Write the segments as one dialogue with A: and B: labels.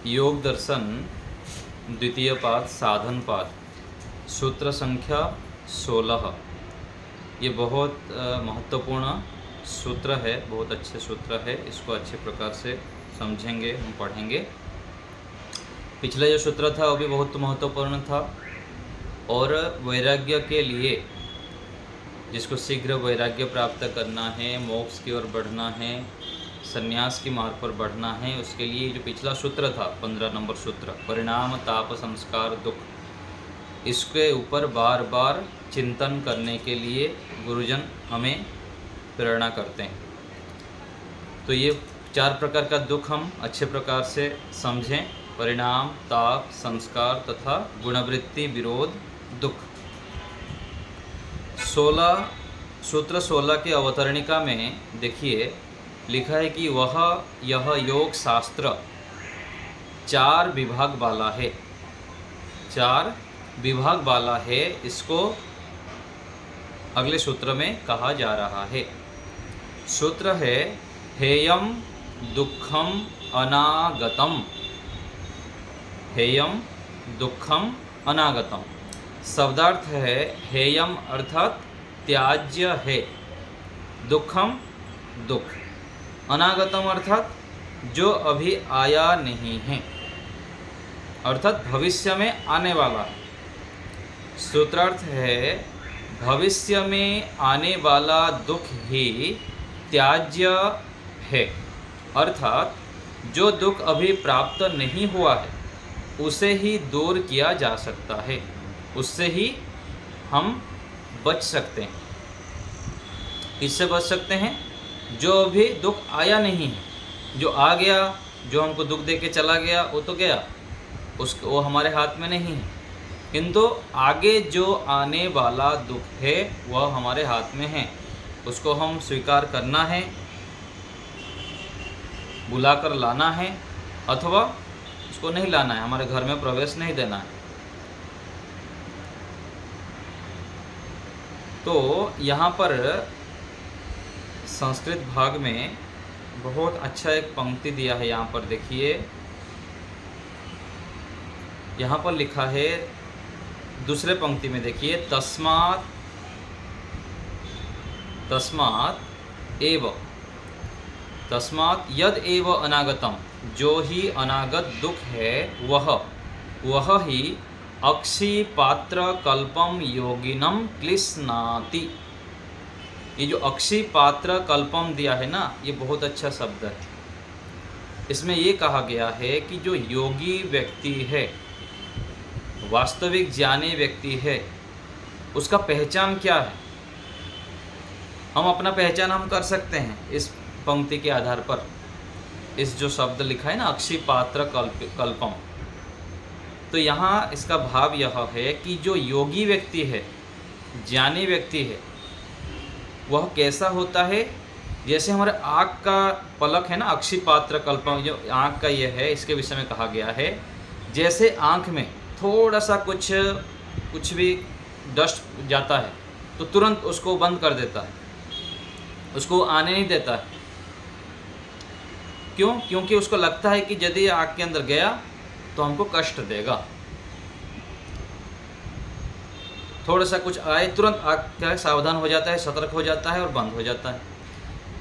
A: योग दर्शन द्वितीय पाद साधन पाद सूत्र संख्या 16। ये बहुत महत्वपूर्ण सूत्र है, बहुत अच्छे सूत्र है। इसको अच्छे प्रकार से समझेंगे, हम पढ़ेंगे। पिछला जो सूत्र था वो भी बहुत महत्वपूर्ण था और वैराग्य के लिए, जिसको शीघ्र वैराग्य प्राप्त करना है, मोक्ष की ओर बढ़ना है, संन्यास की मार्ग पर बढ़ना है, उसके लिए जो पिछला सूत्र था 15 नंबर सूत्र, परिणाम ताप संस्कार दुख, इसके ऊपर बार बार चिंतन करने के लिए गुरुजन हमें प्रेरणा करते हैं। तो ये 4 प्रकार का दुख हम अच्छे प्रकार से समझें: परिणाम, ताप, संस्कार तथा गुणवृत्ति विरोध दुख। 16 सूत्र 16 के अवतरणिका में देखिए लिखा है कि यह योग शास्त्र 4 विभाग वाला है। 4 विभाग वाला है, इसको अगले सूत्र में कहा जा रहा है। सूत्र है हेयम दुखम अनागतम। हेयम दुखम अनागतम। शब्दार्थ है हेयम अर्थात त्याज्य है, दुखम दुख, अनागतम अर्थात जो अभी आया नहीं है, अर्थात भविष्य में आने वाला है। सूत्रार्थ है भविष्य में आने वाला दुख ही त्याज्य है, अर्थात जो दुख अभी प्राप्त नहीं हुआ है उसे ही दूर किया जा सकता है, उससे ही हम बच सकते हैं। किससे बच सकते हैं? जो अभी दुख आया नहीं है। जो आ गया, जो हमको दुख दे के चला गया, वो तो गया, उसको वो हमारे हाथ में नहीं है। किंतु आगे जो आने वाला दुख है वह हमारे हाथ में है, उसको हम स्वीकार करना है, बुलाकर लाना है, अथवा उसको नहीं लाना है, हमारे घर में प्रवेश नहीं देना है। तो यहाँ पर संस्कृत भाग में बहुत अच्छा एक पंक्ति दिया है। यहाँ पर देखिए, यहाँ पर लिखा है दूसरे पंक्ति में देखिए, तस्मात् यद एव अनागतम, जो ही अनागत दुख है वह ही अक्षिपात्र कल्पम योगिनम क्लिश्नाति। ये जो अक्षिपात्र कल्पम दिया है ना, ये बहुत अच्छा शब्द है। इसमें ये कहा गया है कि जो योगी व्यक्ति है, वास्तविक ज्ञानी व्यक्ति है, उसका पहचान क्या है? हम अपना पहचान हम कर सकते हैं इस पंक्ति के आधार पर। इस जो शब्द लिखा है ना, अक्षिपात्र कल्पम, तो यहाँ इसका भाव यह है कि जो योगी व्यक्ति है, ज्ञानी व्यक्ति है, वह कैसा होता है? जैसे हमारे आँख का पलक है ना, अक्षिपात्र कल्पम, जो आँख का ये है, इसके विषय में कहा गया है। जैसे आँख में थोड़ा सा कुछ भी डस्ट जाता है तो तुरंत उसको बंद कर देता है, उसको आने नहीं देता है। क्यों? क्योंकि उसको लगता है कि यदि आँख के अंदर गया तो हमको कष्ट देगा। थोड़ा सा कुछ आए तुरंत आँख क्या है, सावधान हो जाता है, सतर्क हो जाता है और बंद हो जाता है।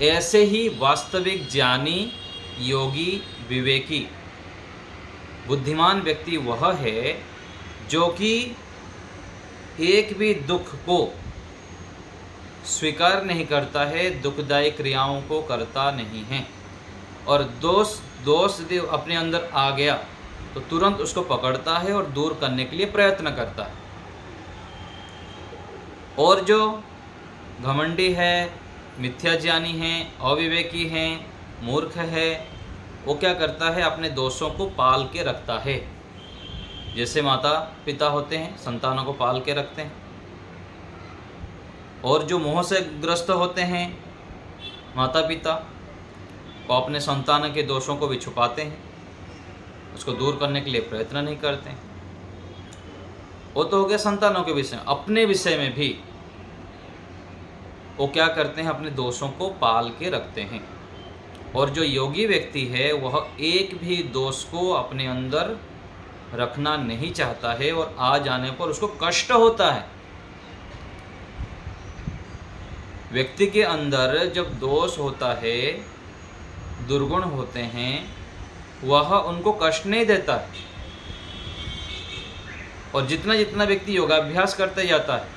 A: ऐसे ही वास्तविक ज्ञानी, योगी, विवेकी, बुद्धिमान व्यक्ति वह है जो कि एक भी दुख को स्वीकार नहीं करता है, दुखदायी क्रियाओं को करता नहीं है, और दोष यदि अपने अंदर आ गया तो तुरंत उसको पकड़ता है और दूर करने के लिए प्रयत्न करता है। और जो घमंडी है, मिथ्याज्ञानी है, अविवेकी है, मूर्ख है, वो क्या करता है? अपने दोषों को पाल के रखता है। जैसे माता पिता होते हैं, संतानों को पाल के रखते हैं। और जो मोह से ग्रस्त होते हैं माता पिता, वो अपने संतान के दोषों को भी छुपाते हैं, उसको दूर करने के लिए प्रयत्न नहीं करते हैं। वो तो हो गया संतानों के विषय में। अपने विषय में भी वो क्या करते हैं? अपने दोषों को पाल के रखते हैं। और जो योगी व्यक्ति है वह एक भी दोष को अपने अंदर रखना नहीं चाहता है और आ जाने पर उसको कष्ट होता है। व्यक्ति के अंदर जब दोष होता है, दुर्गुण होते हैं, वह उनको कष्ट नहीं देता है। और जितना जितना व्यक्ति योगाभ्यास करते जाता है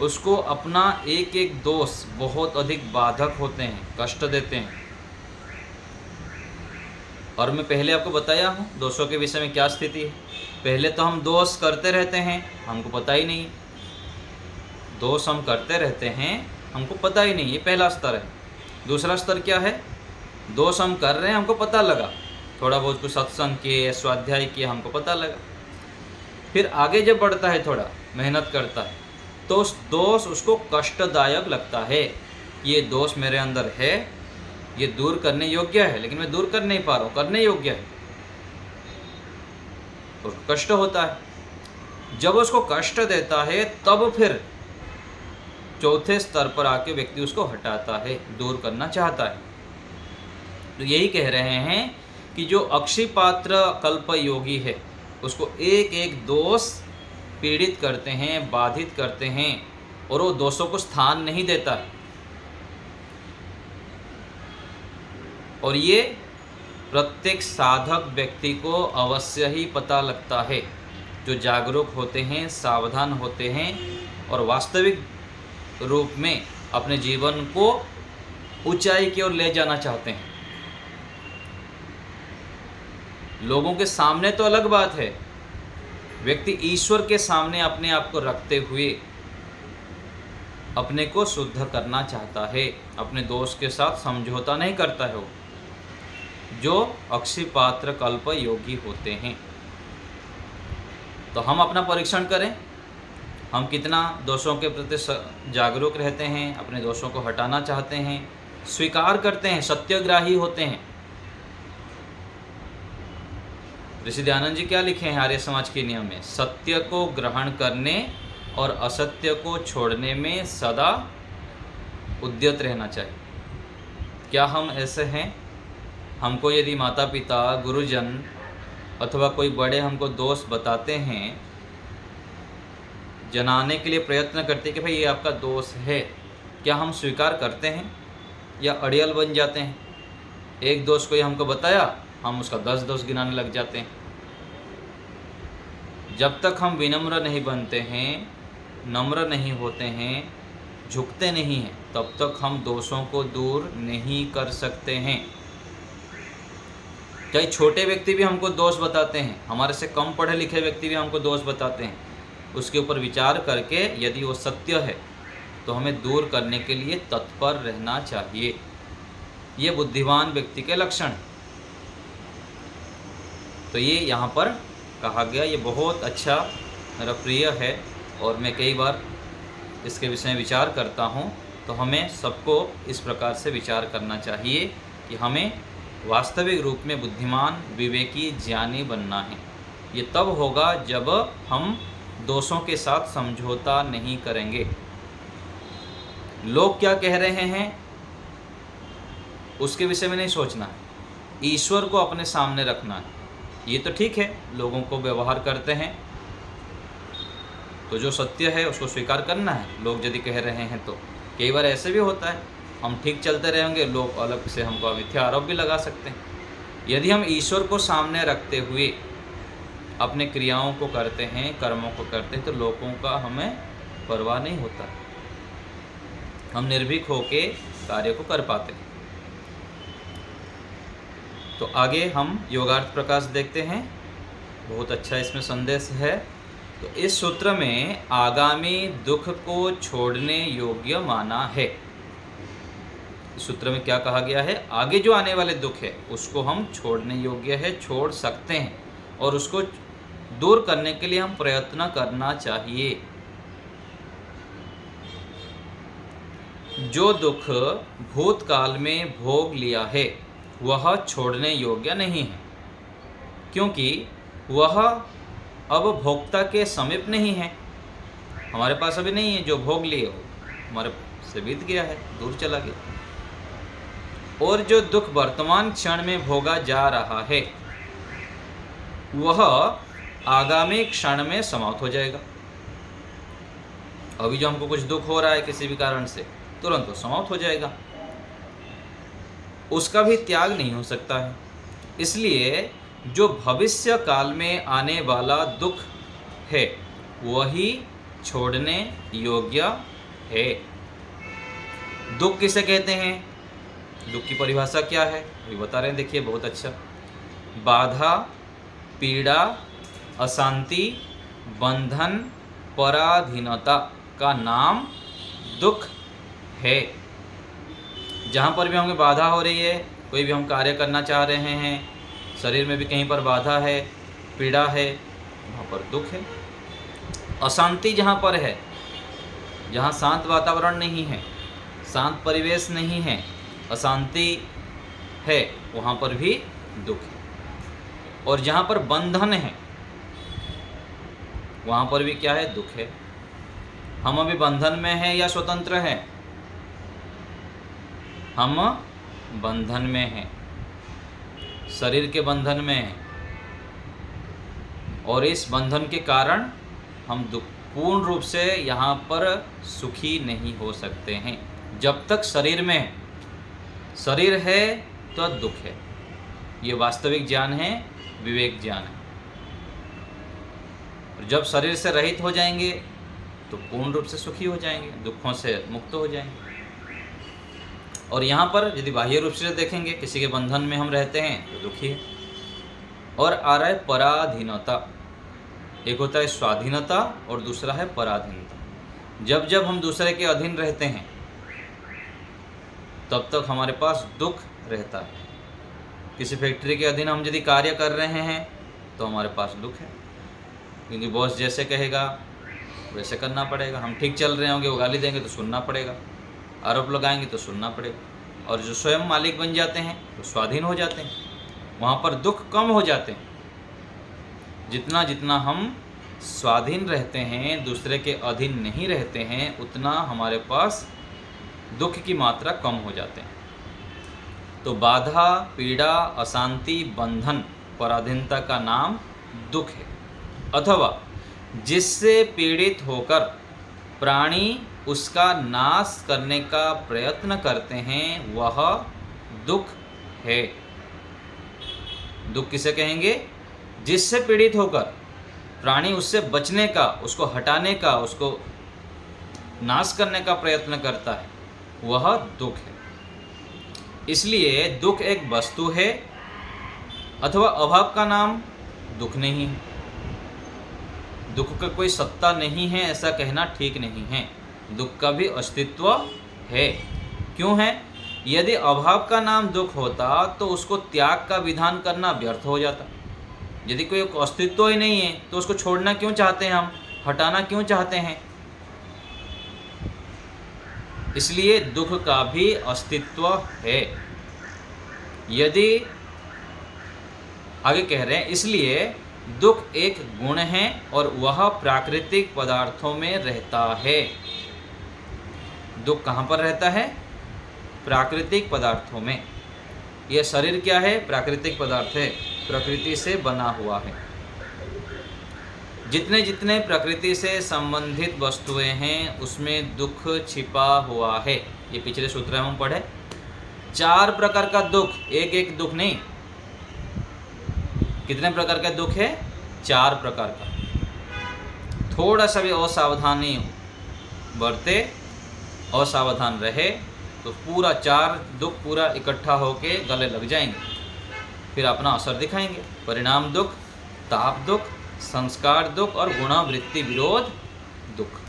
A: उसको अपना एक एक दोष बहुत अधिक बाधक होते हैं, कष्ट देते हैं। और मैं पहले आपको बताया हूँ दोषों के विषय में क्या स्थिति है। पहले तो हम दोष करते रहते हैं, हमको पता ही नहीं। दोष हम करते रहते हैं, हमको पता ही नहीं, ये पहला स्तर है। दूसरा स्तर क्या है? दोष हम कर रहे हैं, हमको पता लगा, थोड़ा बहुत कुछ सत्संग किए, स्वाध्याय किए, हमको पता लगा। फिर आगे जब बढ़ता है, थोड़ा मेहनत करता है, तो उस दोष उसको कष्टदायक लगता है। ये दोष मेरे अंदर है, ये दूर करने योग्य है, लेकिन मैं दूर कर नहीं पा रहा हूँ, करने योग्य है, तो कष्ट होता है। जब उसको कष्ट देता है तब फिर चौथे स्तर पर आके व्यक्ति उसको हटाता है, दूर करना चाहता है। तो यही कह रहे हैं कि जो अक्षिपात्र कल्प योगी है उसको एक एक दोष पीड़ित करते हैं, बाधित करते हैं, और वो दोषों को स्थान नहीं देता है। और ये प्रत्येक साधक व्यक्ति को अवश्य ही पता लगता है, जो जागरूक होते हैं, सावधान होते हैं और वास्तविक रूप में अपने जीवन को ऊंचाई की ओर ले जाना चाहते हैं। लोगों के सामने तो अलग बात है, व्यक्ति ईश्वर के सामने अपने आप को रखते हुए अपने को शुद्ध करना चाहता है, अपने दोष के साथ समझौता नहीं करता है वो, जो अक्षिपात्र कल्प योगी होते हैं। तो हम अपना परीक्षण करें, हम कितना दोषों के प्रति जागरूक रहते हैं, अपने दोषों को हटाना चाहते हैं, स्वीकार करते हैं, सत्यग्राही होते हैं। ऋषि दयानंद जी क्या लिखे हैं आर्य समाज के नियम में? सत्य को ग्रहण करने और असत्य को छोड़ने में सदा उद्यत रहना चाहिए। क्या हम ऐसे हैं? हमको यदि माता पिता, गुरुजन अथवा कोई बड़े हमको दोष बताते हैं, जनाने के लिए प्रयत्न करते हैं कि भाई ये आपका दोष है, क्या हम स्वीकार करते हैं या अड़ियल बन जाते हैं? एक दोष कोई हमको बताया, हम उसका 10 दोष गिनाने लग जाते हैं। जब तक हम विनम्र नहीं बनते हैं, नम्र नहीं होते हैं, झुकते नहीं हैं, तब तक हम दोषों को दूर नहीं कर सकते हैं। चाहे छोटे व्यक्ति भी हमको दोष बताते हैं, हमारे से कम पढ़े लिखे व्यक्ति भी हमको दोष बताते हैं, उसके ऊपर विचार करके यदि वो सत्य है तो हमें दूर करने के लिए तत्पर रहना चाहिए। ये बुद्धिमान व्यक्ति के लक्षण हैं। तो ये यहाँ पर कहा गया, ये बहुत अच्छा मेरा प्रिय है और मैं कई बार इसके विषय में विचार करता हूँ। तो हमें सबको इस प्रकार से विचार करना चाहिए कि हमें वास्तविक रूप में बुद्धिमान, विवेकी, ज्ञानी बनना है। ये तब होगा जब हम दोषों के साथ समझौता नहीं करेंगे। लोग क्या कह रहे हैं उसके विषय में नहीं सोचना है, ईश्वर को अपने सामने रखना है। ये तो ठीक है, लोगों को व्यवहार करते हैं तो जो सत्य है उसको स्वीकार करना है। लोग यदि कह रहे हैं तो कई बार ऐसे भी होता है, हम ठीक चलते रहेंगे, लोग अलग से हमको मिथ्या आरोप भी लगा सकते हैं। यदि हम ईश्वर को सामने रखते हुए अपने क्रियाओं को करते हैं, कर्मों को करते हैं, तो लोगों का हमें परवाह नहीं होता, हम निर्भीक होके कार्य को कर पाते हैं। तो आगे हम योगार्थ प्रकाश देखते हैं, बहुत अच्छा इसमें संदेश है। तो इस सूत्र में आगामी दुख को छोड़ने योग्य माना है। इस सूत्र में क्या कहा गया है? आगे जो आने वाले दुख है उसको हम छोड़ने योग्य है, छोड़ सकते हैं, और उसको दूर करने के लिए हम प्रयत्न करना चाहिए। जो दुख भूतकाल में भोग लिया है वह छोड़ने योग्य नहीं है, क्योंकि वह अब भोक्ता के समीप नहीं है। हमारे पास अभी नहीं है, जो भोग लिए हो हमारे से बीत गया है, दूर चला गया। और जो दुख वर्तमान क्षण में भोगा जा रहा है वह आगामी क्षण में समाप्त हो जाएगा। अभी जो हमको कुछ दुख हो रहा है किसी भी कारण से, तुरंत वो समाप्त हो जाएगा, उसका भी त्याग नहीं हो सकता है। इसलिए जो भविष्य काल में आने वाला दुख है वही छोड़ने योग्य है। दुख किसे कहते हैं? दुख की परिभाषा क्या है अभी बता रहे हैं, देखिए बहुत अच्छा। बाधा, पीड़ा, अशांति, बंधन, पराधीनता का नाम दुख है। जहाँ पर भी हमें बाधा हो रही है, कोई भी हम कार्य करना चाह रहे हैं, शरीर में भी कहीं पर बाधा है, पीड़ा है, वहाँ पर दुख है। अशांति जहाँ पर है, जहाँ शांत वातावरण नहीं है, शांत परिवेश नहीं है, अशांति है, वहाँ पर भी दुख है। और जहाँ पर बंधन है वहाँ पर भी क्या है? दुख है। हम अभी बंधन में हैं या स्वतंत्र हैं? हम बंधन में हैं, शरीर के बंधन में हैं, और इस बंधन के कारण हम दुख पूर्ण रूप से यहाँ पर सुखी नहीं हो सकते हैं। जब तक शरीर में शरीर है तो दुख है। ये वास्तविक ज्ञान है, विवेक ज्ञान है। और जब शरीर से रहित हो जाएंगे तो पूर्ण रूप से सुखी हो जाएंगे, दुखों से मुक्त हो जाएंगे। और यहाँ पर यदि बाह्य रूप से देखेंगे, किसी के बंधन में हम रहते हैं तो दुखी है। और आ रहा है पराधीनता। एक होता है स्वाधीनता और दूसरा है पराधीनता। जब जब हम दूसरे के अधीन रहते हैं तब तक हमारे पास दुख रहता है। किसी फैक्ट्री के अधीन हम यदि कार्य कर रहे हैं तो हमारे पास दुख है, क्योंकि बॉस जैसे कहेगा वैसे करना पड़ेगा। हम ठीक चल रहे होंगे, वो गाली देंगे तो सुनना पड़ेगा, आरोप लगाएंगे तो सुनना पड़ेगा। और जो स्वयं मालिक बन जाते हैं तो स्वाधीन हो जाते हैं, वहाँ पर दुख कम हो जाते हैं। जितना जितना हम स्वाधीन रहते हैं, दूसरे के अधीन नहीं रहते हैं, उतना हमारे पास दुख की मात्रा कम हो जाते हैं। तो बाधा, पीड़ा, अशांति, बंधन, पराधीनता का नाम दुख है। अथवा जिससे पीड़ित होकर प्राणी उसका नाश करने का प्रयत्न करते हैं वह दुख है। दुख किसे कहेंगे? जिससे पीड़ित होकर प्राणी उससे बचने का, उसको हटाने का, उसको नाश करने का प्रयत्न करता है, वह दुख है। इसलिए दुख एक वस्तु है अथवा अभाव का नाम दुख नहीं है। दुख का कोई सत्ता नहीं है ऐसा कहना ठीक नहीं है। दुख का भी अस्तित्व है। क्यों है? यदि अभाव का नाम दुख होता तो उसको त्याग का विधान करना व्यर्थ हो जाता। यदि कोई अस्तित्व ही नहीं है तो उसको छोड़ना क्यों चाहते हैं हम, हटाना क्यों चाहते हैं? इसलिए दुख का भी अस्तित्व है। यदि आगे कह रहे हैं, इसलिए दुख एक गुण है और वह प्राकृतिक पदार्थों में रहता है। दुख कहाँ पर रहता है? प्राकृतिक पदार्थों में। यह शरीर क्या है? प्राकृतिक पदार्थ है, प्रकृति से बना हुआ है। जितने जितने प्रकृति से संबंधित वस्तुएं हैं उसमें दुख छिपा हुआ है। ये पिछले सूत्र में हम पढ़े। 4 प्रकार का दुख, एक एक दुख नहीं। कितने प्रकार का दुख है? 4 प्रकार का। थोड़ा सा भी असावधानी बरते, असावधान रहे तो पूरा 4 दुख पूरा इकट्ठा होके गले लग जाएंगे, फिर अपना असर दिखाएंगे। परिणाम दुख, ताप दुख, संस्कार दुख और गुणावृत्ति विरोध दुख।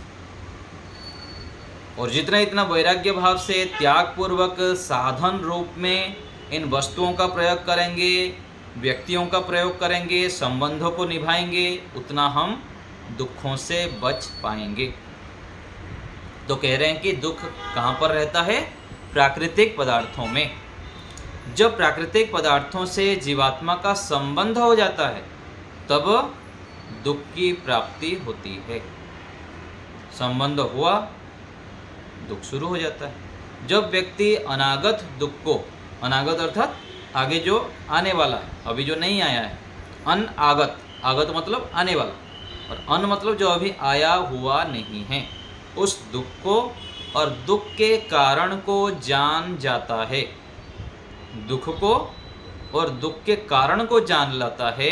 A: और जितना इतना वैराग्य भाव से त्याग पूर्वक साधन रूप में इन वस्तुओं का प्रयोग करेंगे, व्यक्तियों का प्रयोग करेंगे, संबंधों को निभाएंगे, उतना हम दुखों से बच पाएंगे। तो कह रहे हैं कि दुख कहाँ पर रहता है? प्राकृतिक पदार्थों में। जब प्राकृतिक पदार्थों से जीवात्मा का संबंध हो जाता है तब दुख की प्राप्ति होती है। संबंध हुआ, दुख शुरू हो जाता है। जब व्यक्ति अनागत दुख को अनागत अर्थात आगे जो आने वाला है, अभी जो नहीं आया है। अनागत, आगत मतलब आने वाला, और अन मतलब जो अभी आया हुआ नहीं है। उस दुख को और दुख के कारण को जान जाता है, दुख को और दुख के कारण को जान लेता है,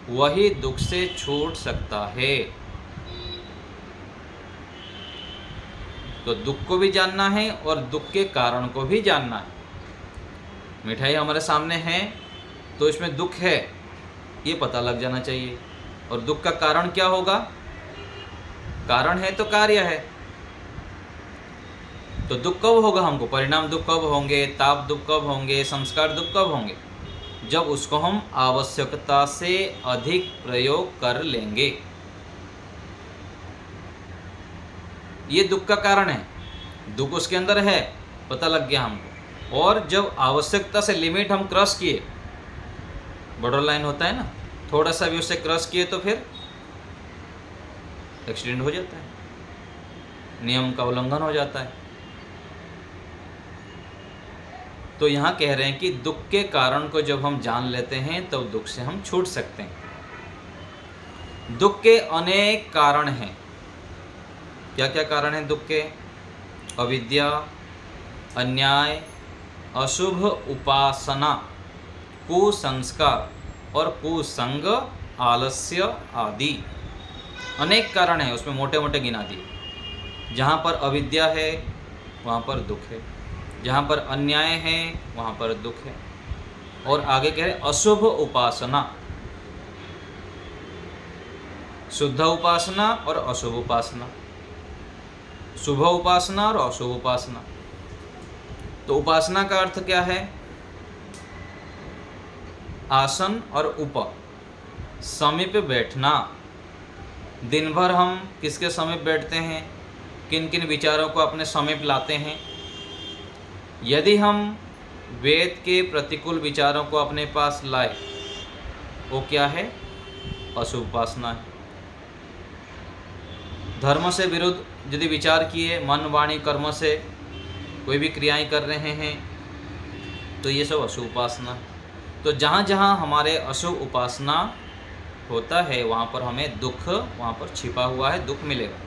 A: वही दुख से छूट सकता है। तो दुख को भी जानना है और दुख के कारण को भी जानना है। मिठाई हमारे सामने है तो इसमें दुख है, ये पता लग जाना चाहिए। और दुख का कारण क्या होगा? कारण है तो कार्य है। तो दुख कब होगा हमको? परिणाम दुख कब होंगे? ताप दुख कब होंगे? संस्कार दुख कब होंगे? जब उसको हम आवश्यकता से अधिक प्रयोग कर लेंगे। ये दुख का कारण है, दुख उसके अंदर है, पता लग गया हमको। और जब आवश्यकता से लिमिट हम क्रॉस किए, बॉर्डर लाइन होता है ना, थोड़ा सा भी उससे क्रॉस किए तो फिर एक्सीडेंट हो जाता है, नियम का उल्लंघन हो जाता है। तो यहाँ कह रहे हैं कि दुख के कारण को जब हम जान लेते हैं तब तो दुख से हम छूट सकते हैं। दुख के अनेक कारण हैं। क्या क्या कारण हैं दुख के? अविद्या, अन्याय, अशुभ उपासना, कुसंस्कार और कुसंग, आलस्य आदि। अनेक कारण हैं, उसमें मोटे मोटे गिना दिए। जहाँ पर अविद्या है वहाँ पर दुख है, जहाँ पर अन्याय है वहाँ पर दुख है। और आगे कह रहे अशुभ उपासना, शुद्ध उपासना और अशुभ उपासना, शुभ उपासना और अशुभ उपासना। तो उपासना का अर्थ क्या है? आसन और उप, समीप बैठना। दिन भर हम किसके समीप बैठते हैं? किन किन विचारों को अपने समीप लाते हैं? यदि हम वेद के प्रतिकूल विचारों को अपने पास लाए, वो क्या है? अशुभ उपासना है। धर्म से विरुद्ध यदि विचार किए, मन वाणी कर्म से कोई भी क्रियाएं कर रहे हैं, तो ये सब अशुभ उपासना है। तो जहाँ जहाँ हमारे अशुभ उपासना होता है वहाँ पर हमें दुख, वहाँ पर छिपा हुआ है दुख मिलेगा।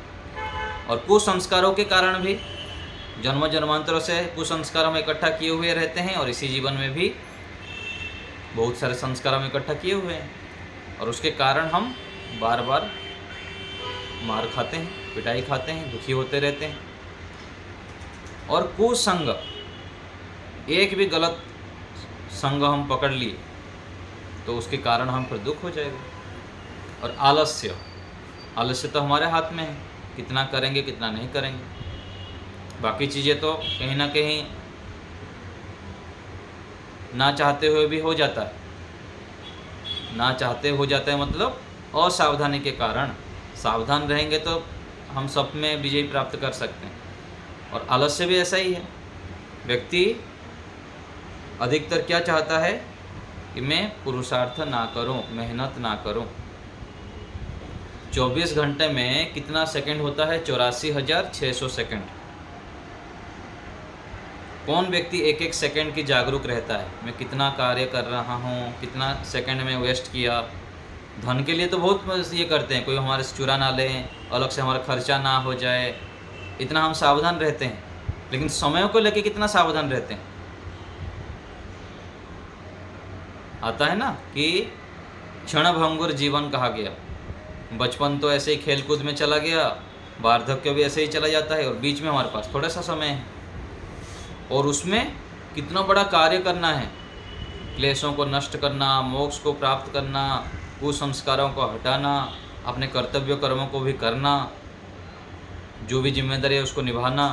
A: और कुसंस्कारों के कारण भी, जन्म जन्मांतरों से कुसंस्कार हम इकट्ठा किए हुए रहते हैं, और इसी जीवन में भी बहुत सारे संस्कार हम इकट्ठा किए हुए हैं, और उसके कारण हम बार बार मार खाते हैं, पिटाई खाते हैं, दुखी होते रहते हैं। और कुसंग, एक भी गलत संग हम पकड़ लिए तो उसके कारण हम पर दुख हो जाएगा। और आलस्य, आलस्य तो हमारे हाथ में है, कितना करेंगे कितना नहीं करेंगे। बाकी चीज़ें तो कहीं ना कहीं ना चाहते हुए भी हो जाता है। ना चाहते हो जाता है मतलब असावधानी के कारण। सावधान रहेंगे तो हम सब में विजय प्राप्त कर सकते हैं। और आलस्य भी ऐसा ही है। व्यक्ति अधिकतर क्या चाहता है कि मैं पुरुषार्थ ना करूं, मेहनत ना करूं। 24 घंटे में कितना सेकंड होता है? 84,600 सेकंड। कौन व्यक्ति एक एक सेकंड की जागरूक रहता है? मैं कितना कार्य कर रहा हूँ, कितना सेकंड में वेस्ट किया। धन के लिए तो बहुत ये करते हैं, कोई हमारे से चुरा ना लें, अलग से हमारा खर्चा ना हो जाए, इतना हम सावधान रहते हैं। लेकिन समय को लेके कितना सावधान रहते हैं? आता है ना कि क्षणभंगुर जीवन कहा गया। बचपन तो ऐसे ही खेल कूद में चला गया, वार्धक्य भी ऐसे ही चला जाता है, और बीच में हमारे पास थोड़ा सा समय है, और उसमें कितना बड़ा कार्य करना है। क्लेशों को नष्ट करना, मोक्ष को प्राप्त करना, कुसंस्कारों को हटाना, अपने कर्तव्य कर्मों को भी करना, जो भी जिम्मेदारी है उसको निभाना।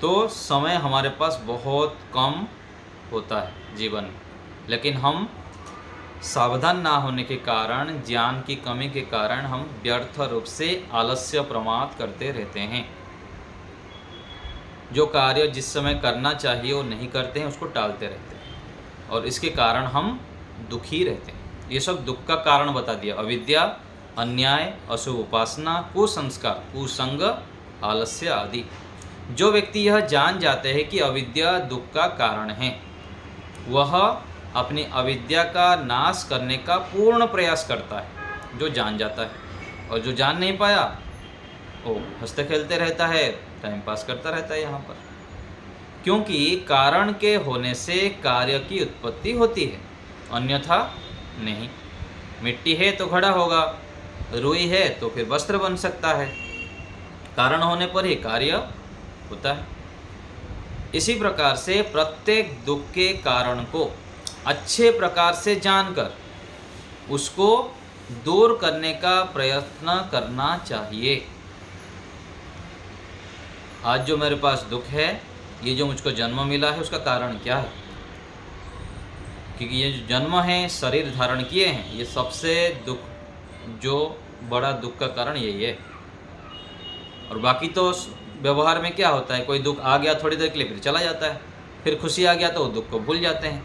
A: तो समय हमारे पास बहुत कम होता है जीवन में, लेकिन हम सावधान ना होने के कारण, ज्ञान की कमी के कारण हम व्यर्थ रूप से आलस्य प्रमाद करते रहते हैं। जो कार्य जिस समय करना चाहिए वो नहीं करते हैं, उसको टालते रहते हैं, और इसके कारण हम दुखी रहते हैं। ये सब दुख का कारण बता दिया। अविद्या, अन्याय, अशुभ उपासना, कुसंस्कार, कुसंग, आलस्य आदि। जो व्यक्ति यह जान जाते हैं कि अविद्या दुख का कारण है, वह अपनी अविद्या का नाश करने का पूर्ण प्रयास करता है। जो जान जाता है, और जो जान नहीं पाया वो हंसते खेलते रहता है, टाइम पास करता रहता है यहाँ पर। क्योंकि कारण के होने से कार्य की उत्पत्ति होती है, अन्यथा नहीं। मिट्टी है तो घड़ा होगा, रुई है तो फिर वस्त्र बन सकता है। कारण होने पर ही कार्य होता है। इसी प्रकार से प्रत्येक दुख के कारण को अच्छे प्रकार से जानकर उसको दूर करने का प्रयत्न करना चाहिए। आज जो मेरे पास दुख है, ये जो मुझको जन्म मिला है, उसका कारण क्या है? क्योंकि ये जो जन्म है, शरीर धारण किए हैं, ये सबसे दुख, जो बड़ा दुख का कारण यही है। और बाकी तो व्यवहार में क्या होता है, कोई दुख आ गया थोड़ी देर के लिए फिर चला जाता है, फिर खुशी आ गया तो वो दुख को भूल जाते हैं,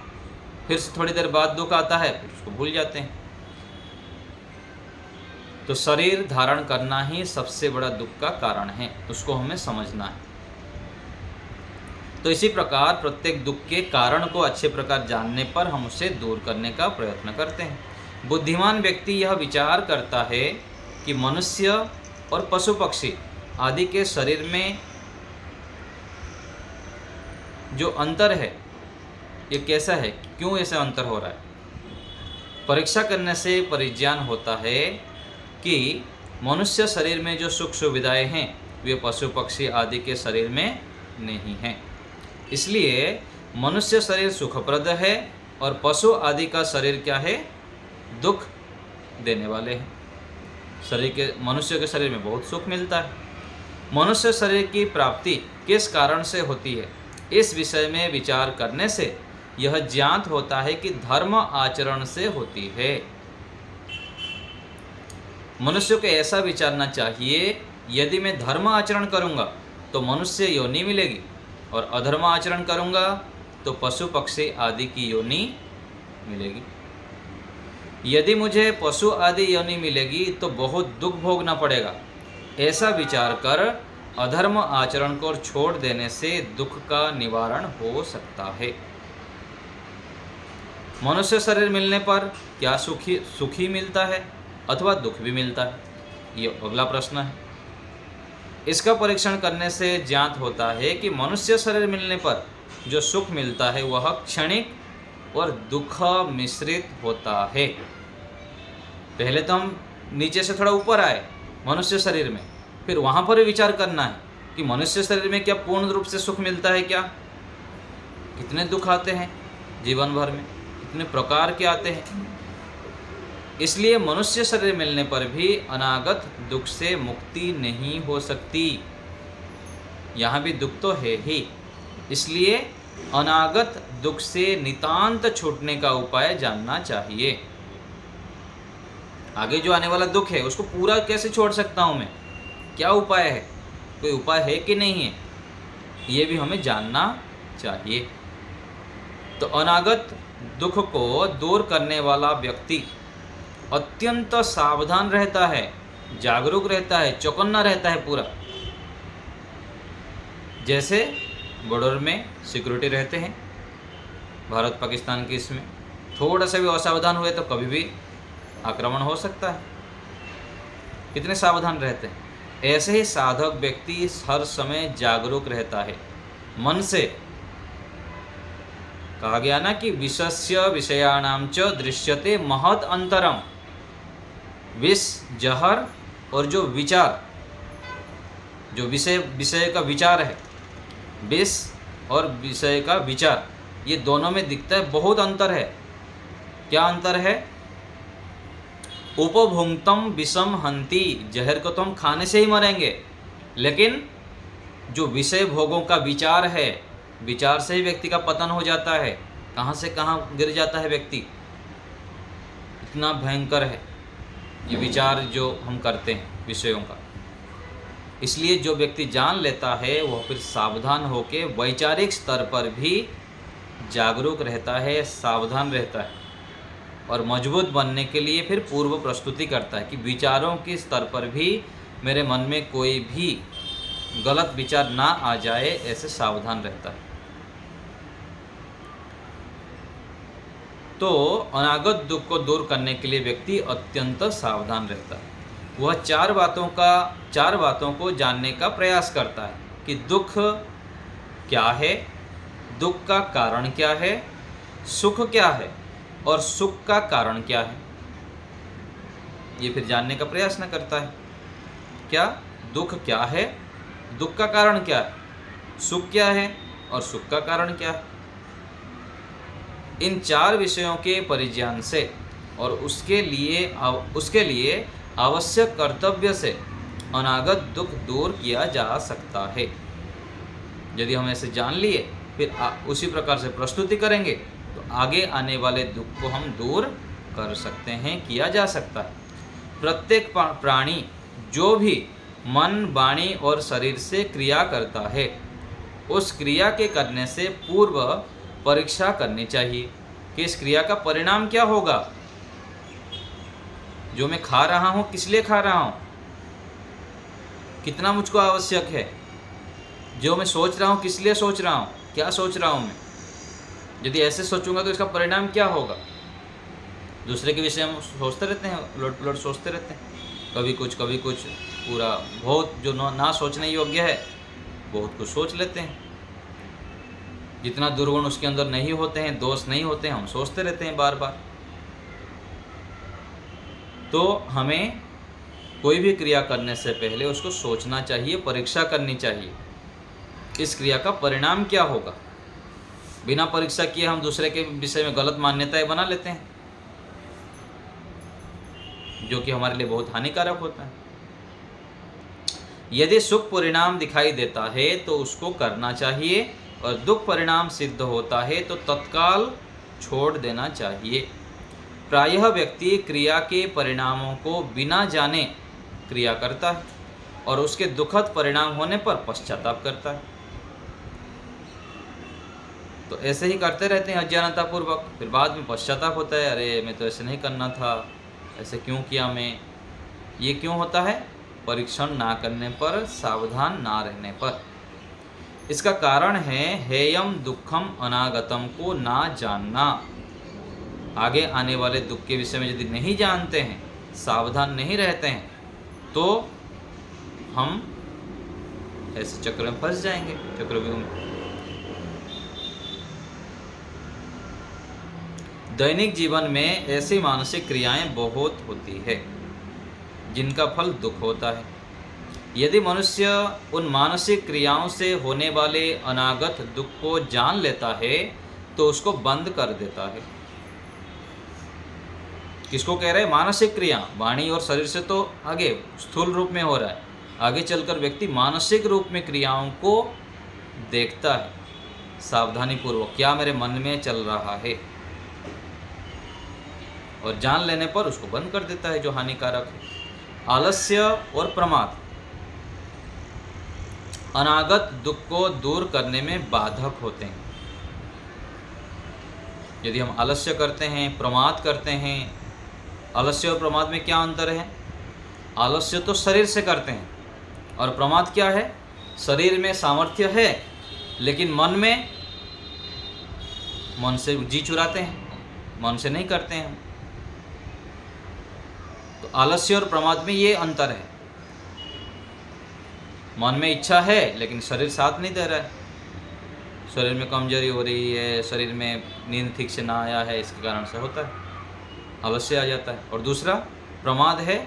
A: फिर से थोड़ी देर बाद दुख आता है फिर उसको भूल जाते हैं। तो शरीर धारण करना ही सबसे बड़ा दुख का कारण है, उसको हमें समझना है। तो इसी प्रकार प्रत्येक दुख के कारण को अच्छे प्रकार जानने पर हम उसे दूर करने का प्रयत्न करते हैं। बुद्धिमान व्यक्ति यह विचार करता है कि मनुष्य और पशु पक्षी आदि के शरीर में जो अंतर है, ये कैसा है, क्यों ऐसा अंतर हो रहा है। परीक्षा करने से परिज्ञान होता है कि मनुष्य शरीर में जो सुख सुविधाएं हैं वे पशु पक्षी आदि के शरीर में नहीं हैं। इसलिए मनुष्य शरीर सुखप्रद है और पशु आदि का शरीर क्या है, दुख देने वाले हैं। शरीर के मनुष्य के शरीर में बहुत सुख मिलता है। मनुष्य शरीर की प्राप्ति किस कारण से होती है, इस विषय में विचार करने से यह ज्ञात होता है कि धर्म आचरण से होती है। मनुष्य को ऐसा विचारना चाहिए, यदि मैं धर्म आचरण करूंगा तो मनुष्य योनि मिलेगी, और अधर्म आचरण करूंगा तो पशु पक्षी आदि की योनि मिलेगी। यदि मुझे पशु आदि योनि मिलेगी तो बहुत दुख भोगना पड़ेगा। ऐसा विचार कर अधर्म आचरण को छोड़ देने से दुख का निवारण हो सकता है। मनुष्य शरीर मिलने पर क्या सुखी मिलता है अथवा दुख भी मिलता है, ये अगला प्रश्न है। इसका परीक्षण करने से ज्ञात होता है कि मनुष्य शरीर मिलने पर जो सुख मिलता है वह क्षणिक और दुख मिश्रित होता है। पहले तो हम नीचे से थोड़ा ऊपर आए मनुष्य शरीर में, फिर वहाँ पर विचार करना है कि मनुष्य शरीर में क्या पूर्ण रूप से सुख मिलता है, क्या कितने दुख आते हैं जीवन भर में, कितने प्रकार के आते हैं। इसलिए मनुष्य शरीर मिलने पर भी अनागत दुख से मुक्ति नहीं हो सकती। यहाँ भी दुख तो है ही, इसलिए अनागत दुख से नितांत छूटने का उपाय जानना चाहिए। आगे जो आने वाला दुख है उसको पूरा कैसे छोड़ सकता हूँ मैं, क्या उपाय है, कोई उपाय है कि नहीं है, ये भी हमें जानना चाहिए। तो अनागत दुख को दूर करने वाला व्यक्ति अत्यंत सावधान रहता है, जागरूक रहता है, चौकन्ना रहता है पूरा। जैसे बॉर्डर में सिक्योरिटी रहते हैं भारत पाकिस्तान की, इसमें थोड़ा सा भी असावधान हुए तो कभी भी आक्रमण हो सकता है। कितने सावधान रहते हैं। ऐसे ही साधक व्यक्ति हर समय जागरूक रहता है मन से। कहा गया ना कि विषस्य विषयाणाम च दृश्यते महत् अंतरम। विष जहर और जो विचार, जो विषय का विचार है, विष और विषय का विचार, ये दोनों में दिखता है बहुत अंतर है। क्या अंतर है? उपभुंक्तम विषम हंति, जहर को तो हम खाने से ही मरेंगे, लेकिन जो विषय भोगों का विचार है, विचार से ही व्यक्ति का पतन हो जाता है। कहाँ से कहाँ गिर जाता है व्यक्ति, इतना भयंकर है ये विचार जो हम करते हैं विषयों का। इसलिए जो व्यक्ति जान लेता है वह फिर सावधान होकर वैचारिक स्तर पर भी जागरूक रहता है, सावधान रहता है, और मजबूत बनने के लिए फिर पूर्व प्रस्तुति करता है कि विचारों के स्तर पर भी मेरे मन में कोई भी गलत विचार ना आ जाए ऐसे सावधान रहता है। तो अनागत दुख को दूर करने के लिए व्यक्ति अत्यंत सावधान रहता है। वह चार बातों को जानने का प्रयास करता है कि दुख क्या है, दुख का कारण क्या है, सुख क्या है और सुख का कारण क्या है। ये फिर जानने का प्रयास न करता है। क्या दुख क्या है, दुख का कारण क्या है, सुख क्या है और सुख का कारण क्या है। इन चार विषयों के परिज्ञान से और उसके लिए आवश्यक कर्तव्य से अनागत दुख दूर किया जा सकता है। यदि हम ऐसे जान लिए फिर उसी प्रकार से प्रस्तुति करेंगे तो आगे आने वाले दुख को हम दूर कर सकते हैं, किया जा सकता है। प्रत्येक प्राणी जो भी मन, वाणी और शरीर से क्रिया करता है, उस क्रिया के करने से पूर्व परीक्षा करनी चाहिए कि इस क्रिया का परिणाम क्या होगा। जो मैं खा रहा हूँ किस लिए खा रहा हूँ, कितना मुझको आवश्यक है। जो मैं सोच रहा हूँ किस लिए सोच रहा हूँ, क्या सोच रहा हूँ मैं। यदि ऐसे सोचूंगा तो इसका परिणाम क्या होगा। दूसरे के विषय में सोचते रहते हैं, उलट पुलट सोचते रहते हैं, कभी कुछ पूरा बहुत जो ना सोचने योग्य है बहुत कुछ सोच लेते हैं। जितना दुर्गुण उसके अंदर नहीं होते हैं, दोष नहीं होते हैं, हम सोचते रहते हैं बार बार। तो हमें कोई भी क्रिया करने से पहले उसको सोचना चाहिए, परीक्षा करनी चाहिए इस क्रिया का परिणाम क्या होगा। बिना परीक्षा किए हम दूसरे के विषय में गलत मान्यताएं बना लेते हैं, जो कि हमारे लिए बहुत हानिकारक होता है। यदि सुख परिणाम दिखाई देता है तो उसको करना चाहिए और दुख परिणाम सिद्ध होता है तो तत्काल छोड़ देना चाहिए। प्रायः व्यक्ति क्रिया के परिणामों को बिना जाने क्रिया करता है और उसके दुखद परिणाम होने पर पश्चाताप करता है। तो ऐसे ही करते रहते हैं अज्ञानतापूर्वक, फिर बाद में पश्चाताप होता है, अरे मैं तो ऐसे नहीं करना था, ऐसे क्यों किया मैं। ये क्यों होता है? परीक्षण ना करने पर, सावधान ना रहने पर। इसका कारण है हेयम दुखम अनागतम को ना जानना। आगे आने वाले दुख के विषय में यदि नहीं जानते हैं, सावधान नहीं रहते हैं, तो हम ऐसे चक्र में फंस जाएंगे, चक्रव्यूह में। दैनिक जीवन में ऐसी मानसिक क्रियाएं बहुत होती है जिनका फल दुख होता है। यदि मनुष्य उन मानसिक क्रियाओं से होने वाले अनागत दुख को जान लेता है तो उसको बंद कर देता है। किसको कह रहे हैं? मानसिक क्रिया। वाणी और शरीर से तो आगे स्थूल रूप में हो रहा है, आगे चलकर व्यक्ति मानसिक रूप में क्रियाओं को देखता है सावधानी पूर्वक, क्या मेरे मन में चल रहा है, और जान लेने पर उसको बंद कर देता है जो हानिकारक है। आलस्य और प्रमाद अनागत दुख को दूर करने में बाधक होते हैं। यदि हम आलस्य करते हैं, प्रमाद करते हैं, आलस्य और प्रमाद में क्या अंतर है? आलस्य तो शरीर से करते हैं और प्रमाद क्या है? शरीर में सामर्थ्य है लेकिन मन से जी चुराते हैं, मन से नहीं करते हैं। तो आलस्य और प्रमाद में ये अंतर है। मन में इच्छा है लेकिन शरीर साथ नहीं दे रहा है, शरीर में कमजोरी हो रही है, शरीर में नींद ठीक से ना आया है, इसके कारण से होता है, आलस्य आ जाता है। और दूसरा प्रमाद है,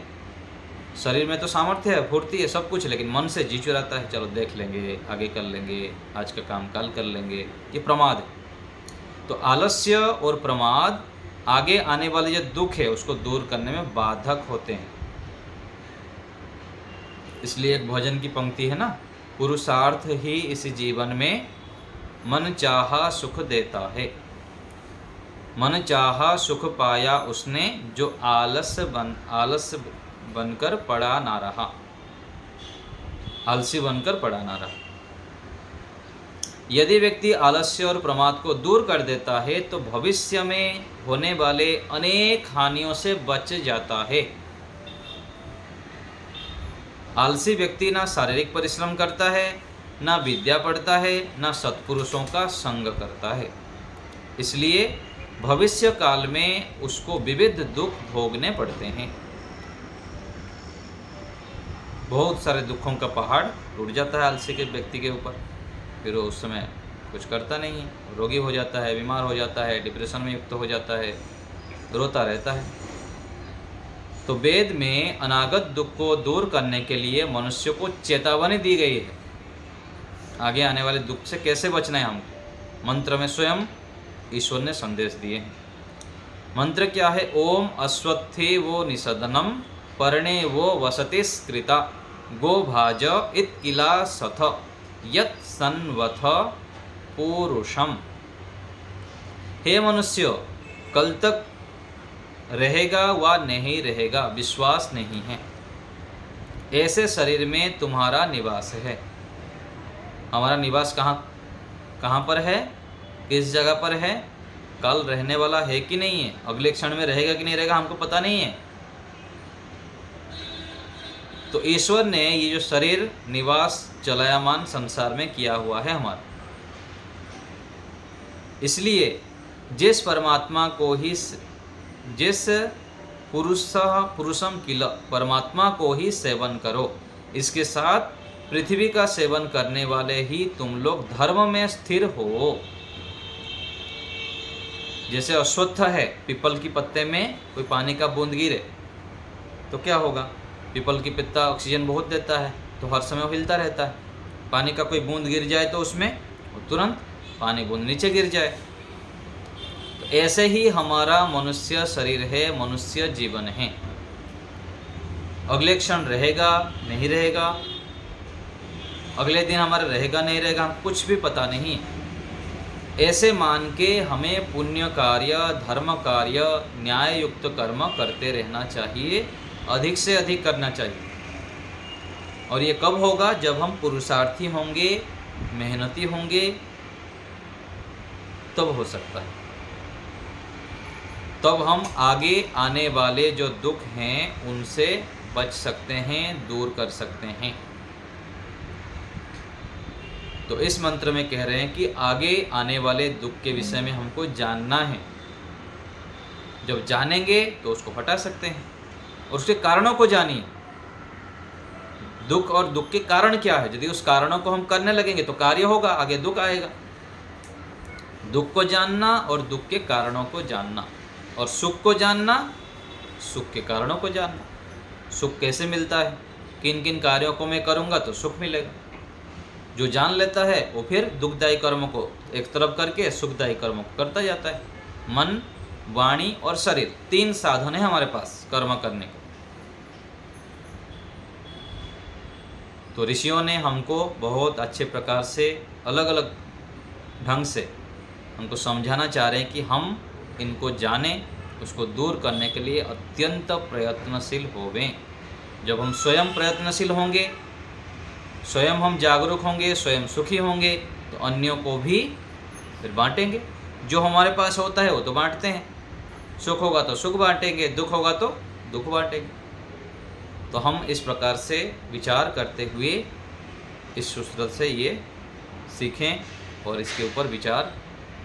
A: शरीर में तो सामर्थ्य है, फुर्ती है, सब कुछ, लेकिन मन से जी चुराता है, चलो देख लेंगे, आगे कर लेंगे, आज का काम कल कर लेंगे, ये प्रमाद है। तो आलस्य और प्रमाद आगे आने वाले जो दुख है उसको दूर करने में बाधक होते हैं। इसलिए एक भजन की पंक्ति है ना, पुरुषार्थ ही इस जीवन में मन चाहा सुख देता है। मन चाहा सुख पाया उसने, जो आलस्य बनकर पड़ा ना रहा, आलसी बनकर पड़ा ना रहा। यदि व्यक्ति आलस्य और प्रमाद को दूर कर देता है तो भविष्य में होने वाले अनेक हानियों से बच जाता है। आलसी व्यक्ति ना शारीरिक परिश्रम करता है, ना विद्या पढ़ता है, ना सत्पुरुषों का संग करता है। इसलिए भविष्य काल में उसको विविध दुख भोगने पड़ते हैं। बहुत सारे दुखों का पहाड़ टूट जाता है आलसी के व्यक्ति के ऊपर। फिर वो उस समय कुछ करता नहीं है, रोगी हो जाता है, बीमार हो जाता है, डिप्रेशन में युक्त हो जाता है, रोता रहता है। तो वेद में अनागत दुख को दूर करने के लिए मनुष्य को चेतावनी दी गई है। आगे आने वाले दुख से कैसे बचना है हमको, मंत्र में स्वयं ईश्वर ने संदेश दिए हैं। मंत्र क्या है? ओम अश्वत्थे वो निषदनम पर्णे वो वसति स्कृता गोभाज इत किला सथ यत् सन्वथ पुरुषम। हे मनुष्य, कल तक रहेगा व नहीं रहेगा विश्वास नहीं है, ऐसे शरीर में तुम्हारा निवास है। हमारा निवास कहाँ पर है, किस जगह पर है, कल रहने वाला है कि नहीं है, अगले क्षण में रहेगा कि नहीं रहेगा हमको पता नहीं है। तो ईश्वर ने ये जो शरीर निवास चलायमान संसार में किया हुआ है हमारा, इसलिए जिस परमात्मा को ही, जिस पुरुषम किल परमात्मा को ही सेवन करो, इसके साथ पृथ्वी का सेवन करने वाले ही तुम लोग धर्म में स्थिर हो। जैसे अश्वत्थ है, पीपल की पत्ते में कोई पानी का बूंद गिरे तो क्या होगा? पीपल की पत्ता ऑक्सीजन बहुत देता है, तो हर समय वो हिलता रहता है। पानी का कोई बूंद गिर जाए तो उसमें तुरंत पानी बूंद नीचे गिर जाए। तो ऐसे ही हमारा मनुष्य शरीर है, मनुष्य जीवन है। अगले क्षण रहेगा नहीं रहेगा, अगले दिन हमारा रहेगा नहीं रहेगा, कुछ भी पता नहीं। ऐसे मान के हमें पुण्य कार्य, धर्म कार्य, न्याय युक्त कर्म करते रहना चाहिए, अधिक से अधिक करना चाहिए। और ये कब होगा? जब हम पुरुषार्थी होंगे, मेहनती होंगे, तब हो सकता है। तब हम आगे आने वाले जो दुख हैं उनसे बच सकते हैं, दूर कर सकते हैं। तो इस मंत्र में कह रहे हैं कि आगे आने वाले दुख के विषय में हमको जानना है। जब जानेंगे तो उसको हटा सकते हैं, और उसके कारणों को जानिए। दुख और दुख के कारण क्या है, यदि उस कारणों को हम करने लगेंगे तो कार्य होगा, आगे दुख आएगा। दुख को जानना और दुख के कारणों को जानना, और सुख को जानना, सुख के कारणों को जानना। सुख कैसे मिलता है, किन किन कार्यों को मैं करूँगा तो सुख मिलेगा। जो जान लेता है वो फिर दुखदायी कर्मों को एक तरफ करके सुखदायी कर्मों को करता जाता है। मन, वाणी और शरीर, 3 साधन है हमारे पास कर्म करने को। तो ऋषियों ने हमको बहुत अच्छे प्रकार से अलग अलग ढंग से हमको समझाना चाह रहे हैं कि हम इनको जानें, उसको दूर करने के लिए अत्यंत प्रयत्नशील होवें। जब हम स्वयं प्रयत्नशील होंगे, स्वयं हम जागरूक होंगे, स्वयं सुखी होंगे, तो अन्यों को भी फिर बांटेंगे। जो हमारे पास होता है वो तो बांटते हैं, सुख होगा तो सुख बांटेंगे, दुख होगा तो दुख बांटेंगे। तो हम इस प्रकार से विचार करते हुए इस सूत्र से ये सीखें और इसके ऊपर विचार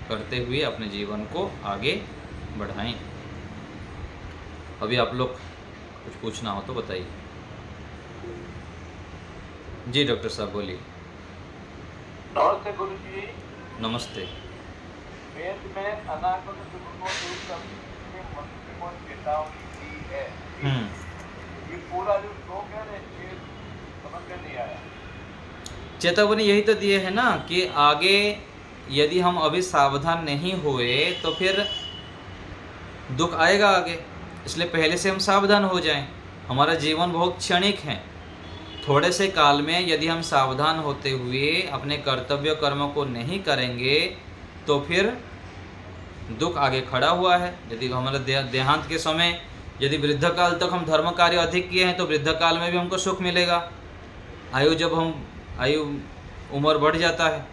A: करते हुए अपने जीवन को आगे बढ़ाएं। अभी आप लोग कुछ पूछना हो तो बताइए। जी डॉक्टर साहब बोलिए।
B: नमस्ते गुरु जी।
A: नमस्ते।
B: वेद में अनागत दुख को दूर करने के मनुष्य को चेतावनी दी है। ये पूरा जो श्लोक है ना, ये समझ में नहीं आया।
A: चेतावनी यही तो दिए है ना कि आगे यदि हम अभी सावधान नहीं हुए तो फिर दुख आएगा आगे, इसलिए पहले से हम सावधान हो जाएं। हमारा जीवन बहुत क्षणिक है, थोड़े से काल में यदि हम सावधान होते हुए अपने कर्तव्य कर्मों को नहीं करेंगे तो फिर दुख आगे खड़ा हुआ है। यदि हमारे देहांत के समय यदि वृद्ध काल तक हम धर्म कार्य अधिक किए हैं तो वृद्ध काल में भी हमको सुख मिलेगा। आयु उम्र बढ़ जाता है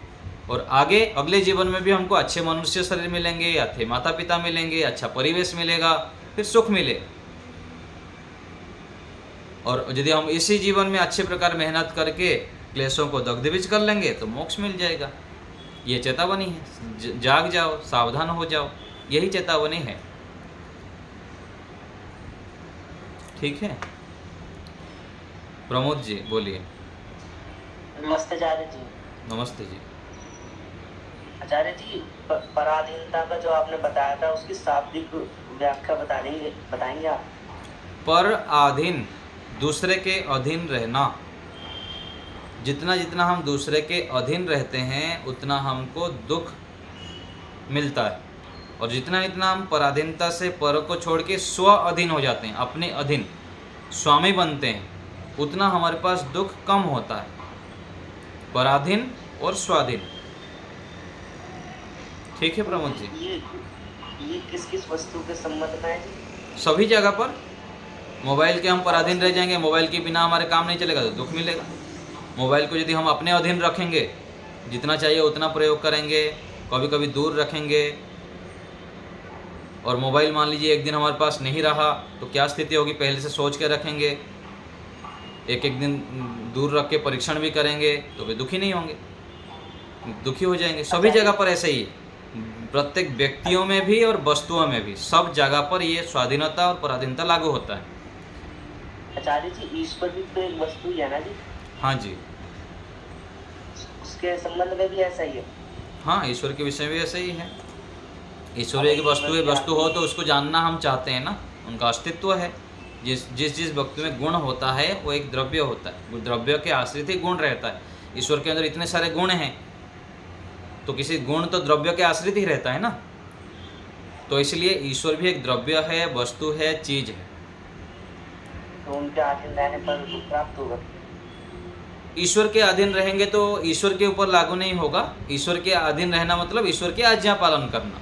A: और आगे अगले जीवन में भी हमको अच्छे मनुष्य शरीर मिलेंगे, अच्छे माता पिता मिलेंगे, अच्छा परिवेश मिलेगा, फिर सुख मिलेगा। और यदि हम इसी जीवन में अच्छे प्रकार मेहनत करके क्लेशों को दग्धविज कर लेंगे तो मोक्ष मिल जाएगा। ये चेतावनी है, जाग जाओ, सावधान हो जाओ, यही चेतावनी है। ठीक है, प्रमोद जी बोलिए।
C: नमस्ते आचार्य जी।
A: नमस्ते जी।
C: आचार्य जी, पराधीनता का जो आपने बताया था उसकी शाब्दिक व्याख्या बताएंगे आप?
A: पर अधीन, दूसरे के अधीन रहना। जितना जितना हम दूसरे के अधीन रहते हैं उतना हमको दुख मिलता है, और जितना जितना हम पराधीनता से पर को छोड़ के स्व अधीन हो जाते हैं, अपने अधीन स्वामी बनते हैं, उतना हमारे पास दुख कम होता है। पराधीन और स्वाधीन। ठीक है प्रमोद जी।
C: ये किस किस वस्तु के संबंध में है जी?
A: सभी जगह पर। मोबाइल के हम पराधीन रह जाएंगे, मोबाइल के बिना हमारे काम नहीं चलेगा तो दुख मिलेगा। मोबाइल को यदि हम अपने अधीन रखेंगे, जितना चाहिए उतना प्रयोग करेंगे, कभी कभी दूर रखेंगे, और मोबाइल मान लीजिए एक दिन हमारे पास नहीं रहा तो क्या स्थिति होगी, पहले से सोच के रखेंगे। एक एक दिन दूर रख के परीक्षण भी करेंगे तो वे दुखी नहीं होंगे, दुखी हो जाएंगे। सभी जगह पर ऐसे ही है, प्रत्येक व्यक्तियों में भी और वस्तुओं में भी, सब जगह पर ये स्वाधीनता और पराधीनता लागू होता है।
C: आचार्य जी, ईश्वर भी तो एक वस्तु ही है ना जी?
A: हाँ जी,
C: उसके संबंध में भी ऐसा ही है?
A: हाँ, ईश्वर के विषय में ऐसे ही है। ईश्वर एक वस्तु है, वस्तु हो तो उसको जानना हम चाहते हैं ना, उनका अस्तित्व है। जिस वस्तु में गुण होता है वो एक द्रव्य होता है, द्रव्य के आश्रित ही गुण रहता है। ईश्वर के अंदर इतने सारे गुण हैं तो किसी गुण तो द्रव्य के आश्रित ही रहता है ना, तो इसलिए ईश्वर भी एक द्रव्य है, वस्तु है, चीज है।
C: तो उनके अधीन रहने पर दुख प्राप्त होगा?
A: ईश्वर के अधीन रहेंगे तो ईश्वर के ऊपर लागू नहीं होगा। ईश्वर के अधीन रहना मतलब ईश्वर की आज्ञा पालन करना।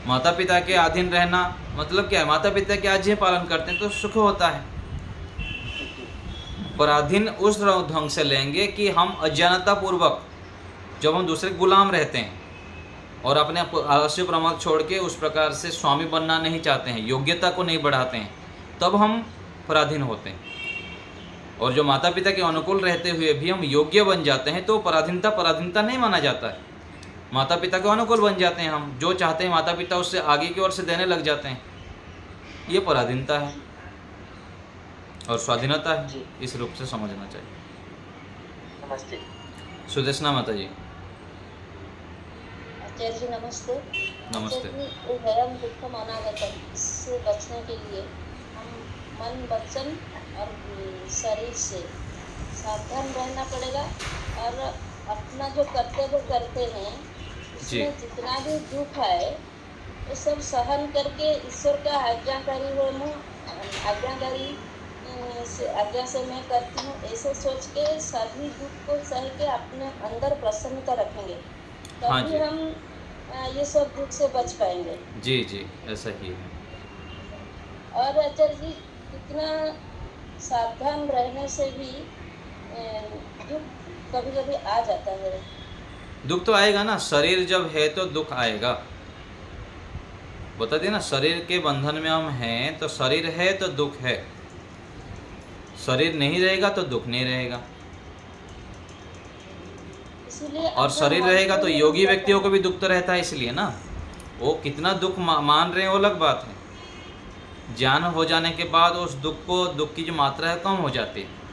A: माता पिता के अधीन रहना मतलब क्या है? माता पिता की आज्ञा पालन करते हैं तो सुख होता है। पराधीन उस ढंग से लेंगे कि हम अज्ञानता पूर्वक, जब हम दूसरे गुलाम रहते हैं और अपने आलस्य प्रमाद छोड़ के उस प्रकार से स्वामी बनना नहीं चाहते हैं, योग्यता को नहीं बढ़ाते हैं, तब हम पराधीन होते हैं। और जो माता पिता के अनुकूल रहते हुए भी हम योग्य बन जाते हैं तो पराधीनता नहीं माना जाता है। माता पिता के अनुकूल बन जाते हैं, हम जो चाहते हैं माता पिता उससे आगे की ओर से देने लग जाते हैं, ये पराधीनता है और स्वाधीनता है। इस रूप से समझना चाहिए।
C: नमस्ते।
A: सुदेशना माता जी।
D: आचार्य जी नमस्ते।
A: नमस्ते।
D: भयम दुखम अनागतम, इससे बचने के लिए हम मन, वचन और शरीर से सावधान रहना पड़ेगा, और अपना जो कर्तव्य करते हैं उसमें जितना भी दुख है वो सब सहन करके ईश्वर का आज्ञा से मैं करती हूँ, ऐसे सोच के सभी दुख को सह के अपने अंदर प्रसन्नता रखेंगे, तभी हम ये सब दुख से बच पाएंगे।
A: जी जी, ऐसा ही है।
D: और आचार्य जी, इतना सावधान रहने से भी दुख कभी कभी आ जाता है।
A: दुख तो आएगा ना, शरीर जब है तो दुख आएगा। बता दिया ना, शरीर के बंधन में हम हैं तो शरीर है तो दुख है, शरीर नहीं रहेगा तो दुख नहीं रहेगा। और शरीर रहेगा तो योगी व्यक्तियों को भी दुख तो रहता है, इसलिए ना वो कितना दुख मान रहे हैं वो अलग बात है। ज्ञान हो जाने के बाद उस दुख की जो मात्रा है कम हो जाती है।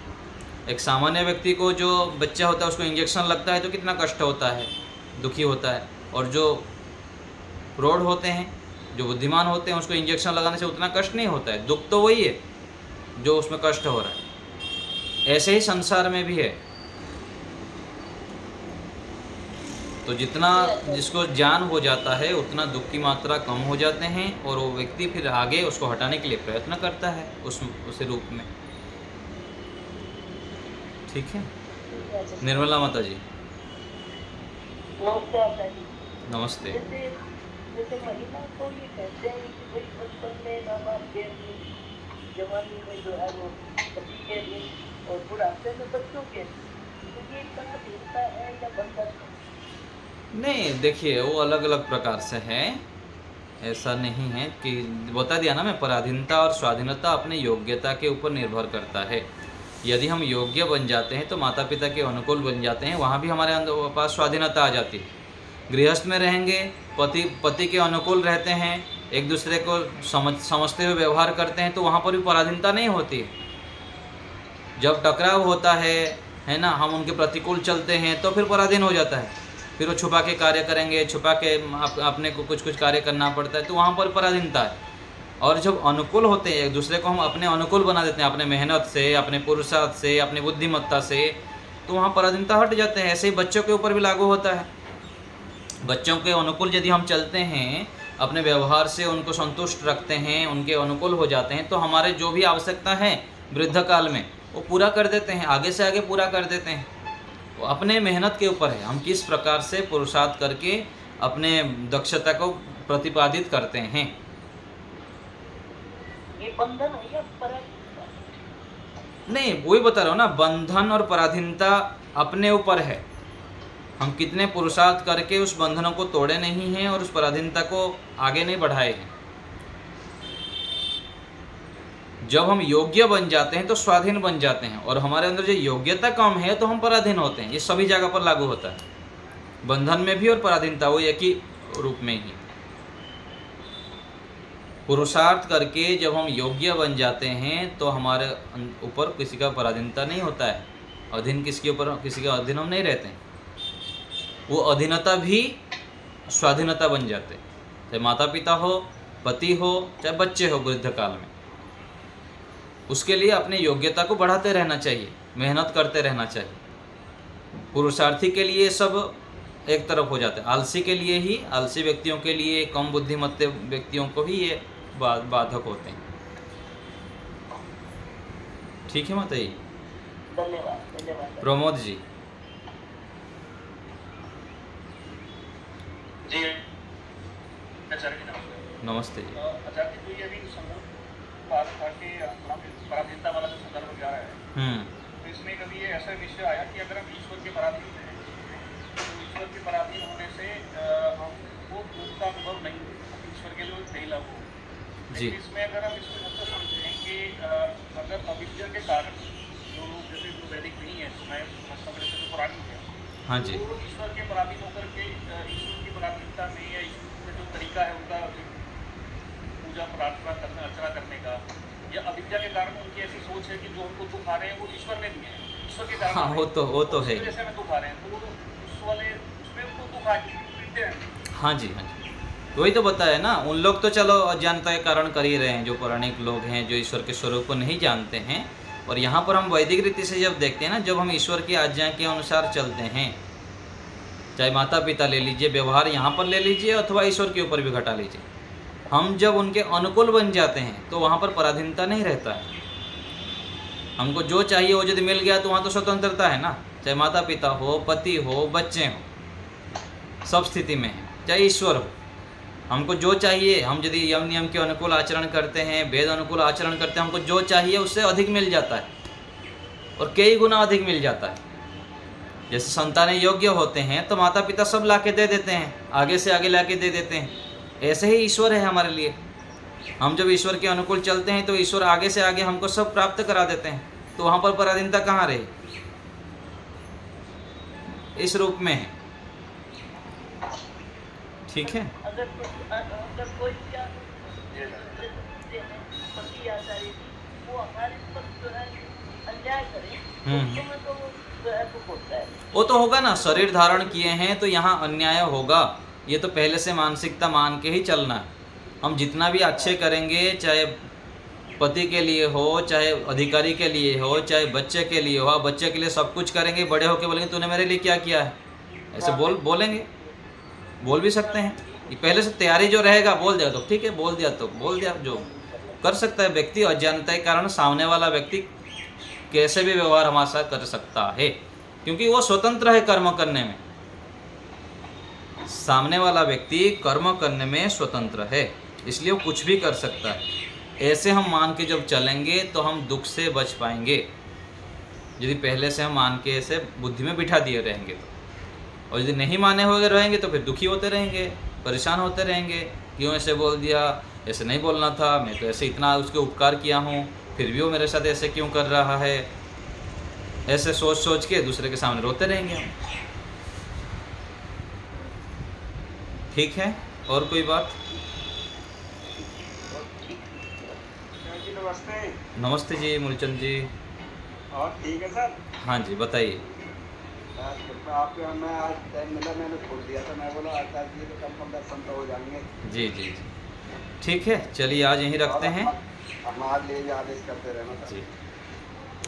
A: एक सामान्य व्यक्ति को, जो बच्चा होता है उसको इंजेक्शन लगता है तो कितना कष्ट होता है, दुखी होता है, और जो प्रौढ़ होते हैं, जो बुद्धिमान होते हैं, उसको इंजेक्शन लगाने से उतना कष्ट नहीं होता है। दुख तो वही है जो उसमें कष्ट हो रहा है। ऐसे ही संसार में भी है। तो जितना जिसको ज्ञान हो जाता है उतना दुख की मात्रा कम हो जाते हैं, और वो व्यक्ति फिर आगे उसको हटाने के लिए प्रयत्न करता है उस रूप में। ठीक है। निर्मला माता जी। नमस्ते।
C: जैसे महिला को ये कहते हैं कि भाई बचपन में माँ बाप के लिए, जवानी में जो है वो पति के लिए, और बुढ़ापे में बच्चों के लिए, तो ये पराधीनता है या बंधन?
A: नहीं, देखिए वो अलग अलग प्रकार से है। ऐसा नहीं है कि बता दिया ना मैं, पराधीनता और स्वाधीनता अपने योग्यता के ऊपर निर्भर करता है। यदि हम योग्य बन जाते हैं तो माता पिता के अनुकूल बन जाते हैं, वहाँ भी हमारे पास स्वाधीनता आ जाती है। गृहस्थ में रहेंगे, पति के अनुकूल रहते हैं, एक दूसरे को समझते हुए व्यवहार करते हैं, तो वहाँ पर भी पराधीनता नहीं होती है। जब टकराव होता है ना, हम उनके प्रतिकूल चलते हैं तो फिर पराधीन हो जाता है। फिर वो छुपा के कार्य करेंगे, छुपा के अपने को कुछ कार्य करना पड़ता है, तो वहाँ पर पराधीनता है। और जब अनुकूल होते हैं, एक दूसरे को हम अपने अनुकूल बना देते हैं, अपने मेहनत से, अपने पुरुषार्थ से, अपनी बुद्धिमत्ता से, तो वहाँ पराधीनता हट जाते हैं। ऐसे ही बच्चों के ऊपर भी लागू होता है। बच्चों के अनुकूल यदि हम चलते हैं, अपने व्यवहार से उनको संतुष्ट रखते हैं, उनके अनुकूल हो जाते हैं, तो हमारे जो भी आवश्यकता है वृद्ध काल में वो पूरा कर देते हैं, आगे से आगे पूरा कर देते हैं। वो अपने मेहनत के ऊपर है, हम किस प्रकार से पुरुषार्थ करके अपने दक्षता को प्रतिपादित करते हैं।
C: ये बंधन है या पराधीनता?
A: नहीं, वही बता रहा हूँ ना, बंधन और पराधीनता अपने ऊपर है। हम कितने पुरुषार्थ करके उस बंधनों को तोड़े नहीं हैं और उस पराधीनता को आगे नहीं बढ़ाए हैं। जब हम योग्य बन जाते हैं तो स्वाधीन बन जाते हैं, और हमारे अंदर जो योग्यता कम है तो हम पराधीन होते हैं। ये सभी जगह पर लागू होता है, बंधन में भी और पराधीनता, वो एक ही रूप में ही। पुरुषार्थ करके जब हम योग्य बन जाते हैं तो हमारे ऊपर किसी का पराधीनता नहीं होता है। अधीन किसके ऊपर, किसी का अधीन हम नहीं रहते हैं। वो अधीनता भी स्वाधीनता बन जाते, चाहे माता पिता हो, पति हो, चाहे बच्चे हो वृद्ध काल में। उसके लिए अपने योग्यता को बढ़ाते रहना चाहिए, मेहनत करते रहना चाहिए। पुरुषार्थी के लिए सब एक तरफ हो जाते हैं, आलसी के लिए ही, आलसी व्यक्तियों के लिए, कम बुद्धिमत्त व्यक्तियों को ही ये बाधक होते हैं। ठीक है माता जी?
C: धन्यवाद धन्यवाद।
A: प्रमोद जी।
B: जी आचार्य जी नमस्ते।
A: नमस्ते जी।
B: आचार्य जी, ये अभी समूह बात था कि पराधीनता वाला जो संदर्भ जा रहा है, तो इसमें कभी ये ऐसा विषय आया कि अगर हम ईश्वर के पराधीन हैं तो ईश्वर के पराधीन होने से हमको दुख का अनुभव नहीं, ईश्वर के लिए नहीं लागू। लेकिन इसमें अगर हम इसको ऐसा समझें कि अगर अविद्या के कारण जो लोग जैसे जो वैदिक नहीं है, मैं समझता जो पुरानी है,
A: हाँ जी,
B: तो ईश्वर के पराधीन होकर के ईश्वर की पराधीनता में या ईश्वर में जो तरीका है उनका पूजा प्रार्थना करना, अर्चना करने का, या अविद्या के कारण उनकी ऐसी सोच है कि जो उनको दुख आ रहे हैं वो ईश्वर में नहीं है, ईश्वर के कारण।
A: हाँ, वो तो है।
B: जैसे में दुख आ रहे हैं तो उस वाले उसमें उनको दुख आ हैं।
A: हाँ जी, हाँ जी, वही तो बताया ना। उन लोग तो चलो अज्ञानता के कारण कर ही रहे हैं, जो पौराणिक लोग हैं, जो ईश्वर के स्वरूप को नहीं जानते हैं। और यहाँ पर हम वैदिक रीति से जब देखते हैं ना, जब हम ईश्वर की आज्ञा के अनुसार चलते हैं, चाहे माता पिता ले लीजिए, व्यवहार यहाँ पर ले लीजिए, अथवा ईश्वर के ऊपर भी घटा लीजिए, हम जब उनके अनुकूल बन जाते हैं तो वहाँ पर पराधीनता नहीं रहता है। हमको जो चाहिए वो यदि मिल गया तो वहाँ तो स्वतंत्रता है ना, चाहे माता पिता हो, पति हो, बच्चे हो, सब स्थिति में है, चाहे ईश्वर हो। हमको जो चाहिए, हम यदि यम नियम के अनुकूल आचरण करते हैं, वेद अनुकूल आचरण करते हैं, हमको जो चाहिए उससे अधिक मिल जाता है, और कई गुना अधिक मिल जाता है। जैसे संतानें योग्य होते हैं तो माता पिता सब ला के दे देते हैं, आगे से आगे ला के दे देते हैं। ऐसे ही ईश्वर है हमारे लिए। हम जब ईश्वर के अनुकूल चलते हैं तो ईश्वर आगे से आगे हमको सब प्राप्त करा देते हैं, तो वहाँ पर पराधीनता कहाँ रही? इस रूप में है। ठीक है।
C: अगर कोई भी पति आचार्य जी वो हमारे पर जो है अन्याय करे तो जो है दुख होता है।
A: वो तो होगा ना, शरीर धारण किए हैं तो यहाँ अन्याय होगा, ये तो पहले से मानसिकता मान के ही चलना है। हम जितना भी अच्छे करेंगे, चाहे पति के लिए हो, चाहे अधिकारी के लिए हो, चाहे बच्चे के लिए हो, बच्चे के लिए सब कुछ करेंगे, बड़े होके बोलेंगे तूने मेरे लिए क्या किया है, ऐसे बोलेंगे, बोल भी सकते हैं। ये पहले से तैयारी जो रहेगा, बोल दिया तो ठीक है, बोल दिया जो कर सकता है व्यक्ति। अज्ञानता के कारण सामने वाला व्यक्ति कैसे भी व्यवहार हमारे साथ कर सकता है, क्योंकि वो स्वतंत्र है कर्म करने में। सामने वाला व्यक्ति कर्म करने में स्वतंत्र है, इसलिए वो कुछ भी कर सकता है। ऐसे हम मान के जब चलेंगे तो हम दुख से बच पाएंगे, यदि पहले से हम मान के ऐसे बुद्धि में बिठा दिए रहेंगे तो। और यदि नहीं माने हुए रहेंगे तो फिर दुखी होते रहेंगे, परेशान होते रहेंगे, क्यों ऐसे बोल दिया, ऐसे नहीं बोलना था, मैं तो ऐसे इतना उसके उपकार किया हूँ, फिर भी वो मेरे साथ ऐसे क्यों कर रहा है, ऐसे सोच सोच के दूसरे के सामने रोते रहेंगे हम। ठीक है, और कोई बात?
E: जी नमस्ते।
A: नमस्ते जी मूलचंद जी।
E: और ठीक है सर।
A: हाँ जी बताइए।
E: आपके मैं आज टाइम मिला, मैंने छोड़ दिया था, मैं बोला आज ये तो कम दर्शन तो हो जाएंगे।
A: जी जी जी ठीक है, चलिए आज यहीं रखते हैं।
E: हम आज ले आदेश करते रहना सर।
A: जी।